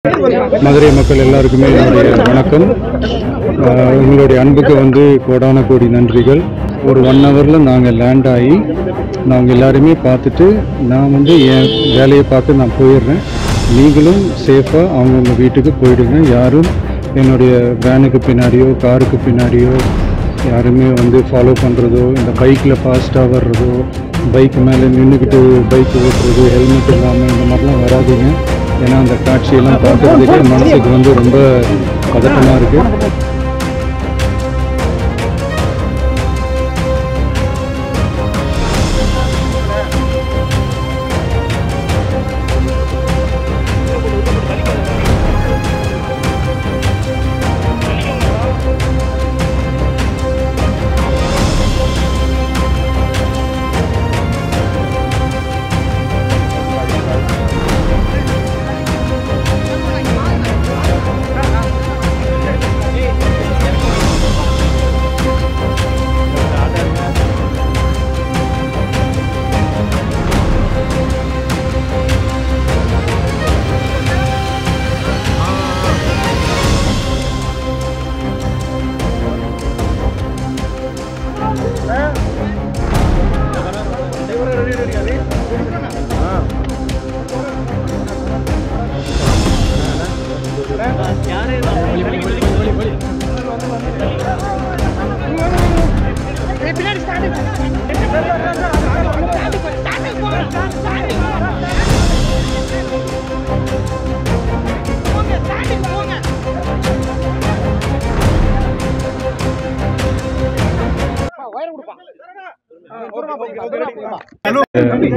மதுரை மக்கள் எல்லாருக்குமே என்னுடைய வணக்கம். உங்களுடைய அன்புக்கு வந்து கோடான கோடி நன்றிகள். ஒரு 1 ஹவரில் நாங்கள் லேண்ட் ஆகி நாங்கள் எல்லாருமே பார்த்துட்டு நான் வந்து என் வேலையை பார்த்து நான் போயிடுறேன். நீங்களும் சேஃபாக அவங்கவுங்க வீட்டுக்கு போயிடுங்க. யாரும் என்னுடைய வேனுக்கு பின்னாடியோ காருக்கு பின்னாடியோ யாருமே வந்து ஃபாலோ பண்ணுறதோ, இந்த பைக்கில் ஃபாஸ்ட்டாக வர்றதோ, பைக் மேலே நின்றுக்கிட்டு பைக் ஓட்டுறதோ, ஹெல்மெட் இல்லாமல் இந்த மாதிரிலாம் வராதிங்க. ஏன்னா அந்த காட்சியெல்லாம் பார்க்குறதுக்கு மனசுக்கு வந்து ரொம்ப பதட்டமாக இருக்குது.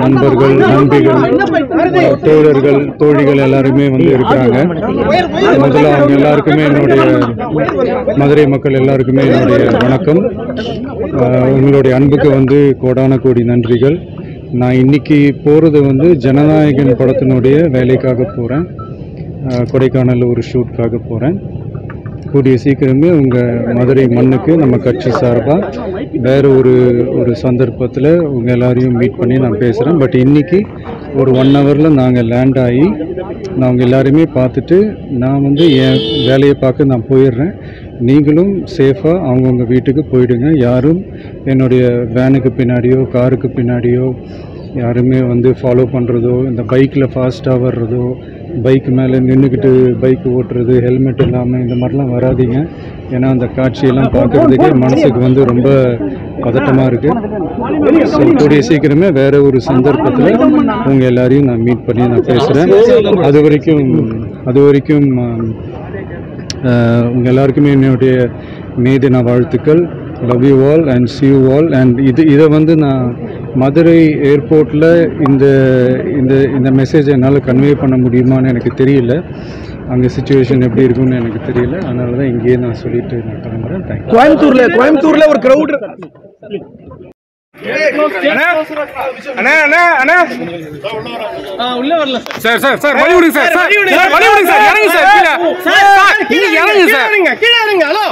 நண்பர்கள், நண்பிகள், தோழர்கள், தோழிகள் எல்லாருமே வந்து இருக்கிறாங்க. முதல்ல அவங்க எல்லாருக்குமே என்னுடைய மதுரை மக்கள் எல்லாருக்குமே என்னுடைய வணக்கம். உங்களுடைய அன்புக்கு வந்து கோடான கோடி நன்றிகள். நான் இன்னைக்கு போகிறது வந்து ஜனநாயகன் படத்தினுடைய வேலைக்காக போகிறேன். கொடைக்கானல் ஒரு ஷூட்காக போகிறேன். கூடிய சீக்கிரமே உங்கள் மதுரை மண்ணுக்கு நம்ம கட்சி சார்பாக வேறு ஒரு சந்தர்ப்பத்தில் உங்கள் எல்லாரையும் மீட் பண்ணி நான் பேசுகிறேன். பட் இன்றைக்கி ஒரு 1 ஹவரில் நாங்கள் லேண்ட் ஆகி நாங்கள் எல்லாருமே பார்த்துட்டு நான் வந்து என் வேலையை பார்க்க நான் போயிடுறேன். நீங்களும் சேஃபாக அவங்கவுங்க வீட்டுக்கு போயிடுங்க. யாரும் என்னுடைய வேனுக்கு பின்னாடியோ காருக்கு பின்னாடியோ யாருமே வந்து ஃபாலோ பண்ணுறதோ, இந்த பைக்கில் ஃபாஸ்ட்டாக வர்றதோ, பைக் மேலே நின்றுக்கிட்டு பைக் ஓட்டுறது, ஹெல்மெட் இல்லாமல் இந்த மாதிரிலாம் வராதிங்க. ஏன்னா அந்த காட்சியெல்லாம் பார்க்குறதுக்கே மனசுக்கு வந்து ரொம்ப பதட்டமாக இருக்குது. ஸோ கூடிய சீக்கிரமே வேறு ஒரு சந்தர்ப்பத்தில் உங்கள் எல்லாரையும் நான் மீட் பண்ணி நான் பேசுகிறேன். அது வரைக்கும் உங்கள் எல்லாருக்குமே என்னுடைய மே தின வாழ்த்துக்கள். Love you all and see you all. And இதை வந்து நான் மதுரை ஏர்போர்ட்டில் இந்த மெசேஜை என்னால் கன்வே பண்ண முடியுமான்னு எனக்கு தெரியல. அங்கே சிச்சுவேஷன் எப்படி இருக்குன்னு எனக்கு தெரியல. அதனால தான் இங்கேயே நான் சொல்லிட்டு நான் கிளம்புறேன். தேங்க்யூ. கோயம்புத்தூர்ல ஒரு கிரௌட் உள்ள வரல சார். வழி விடுங்க சார். இறங்குங்க சார். கீழே இறங்குங்க. ஹலோ.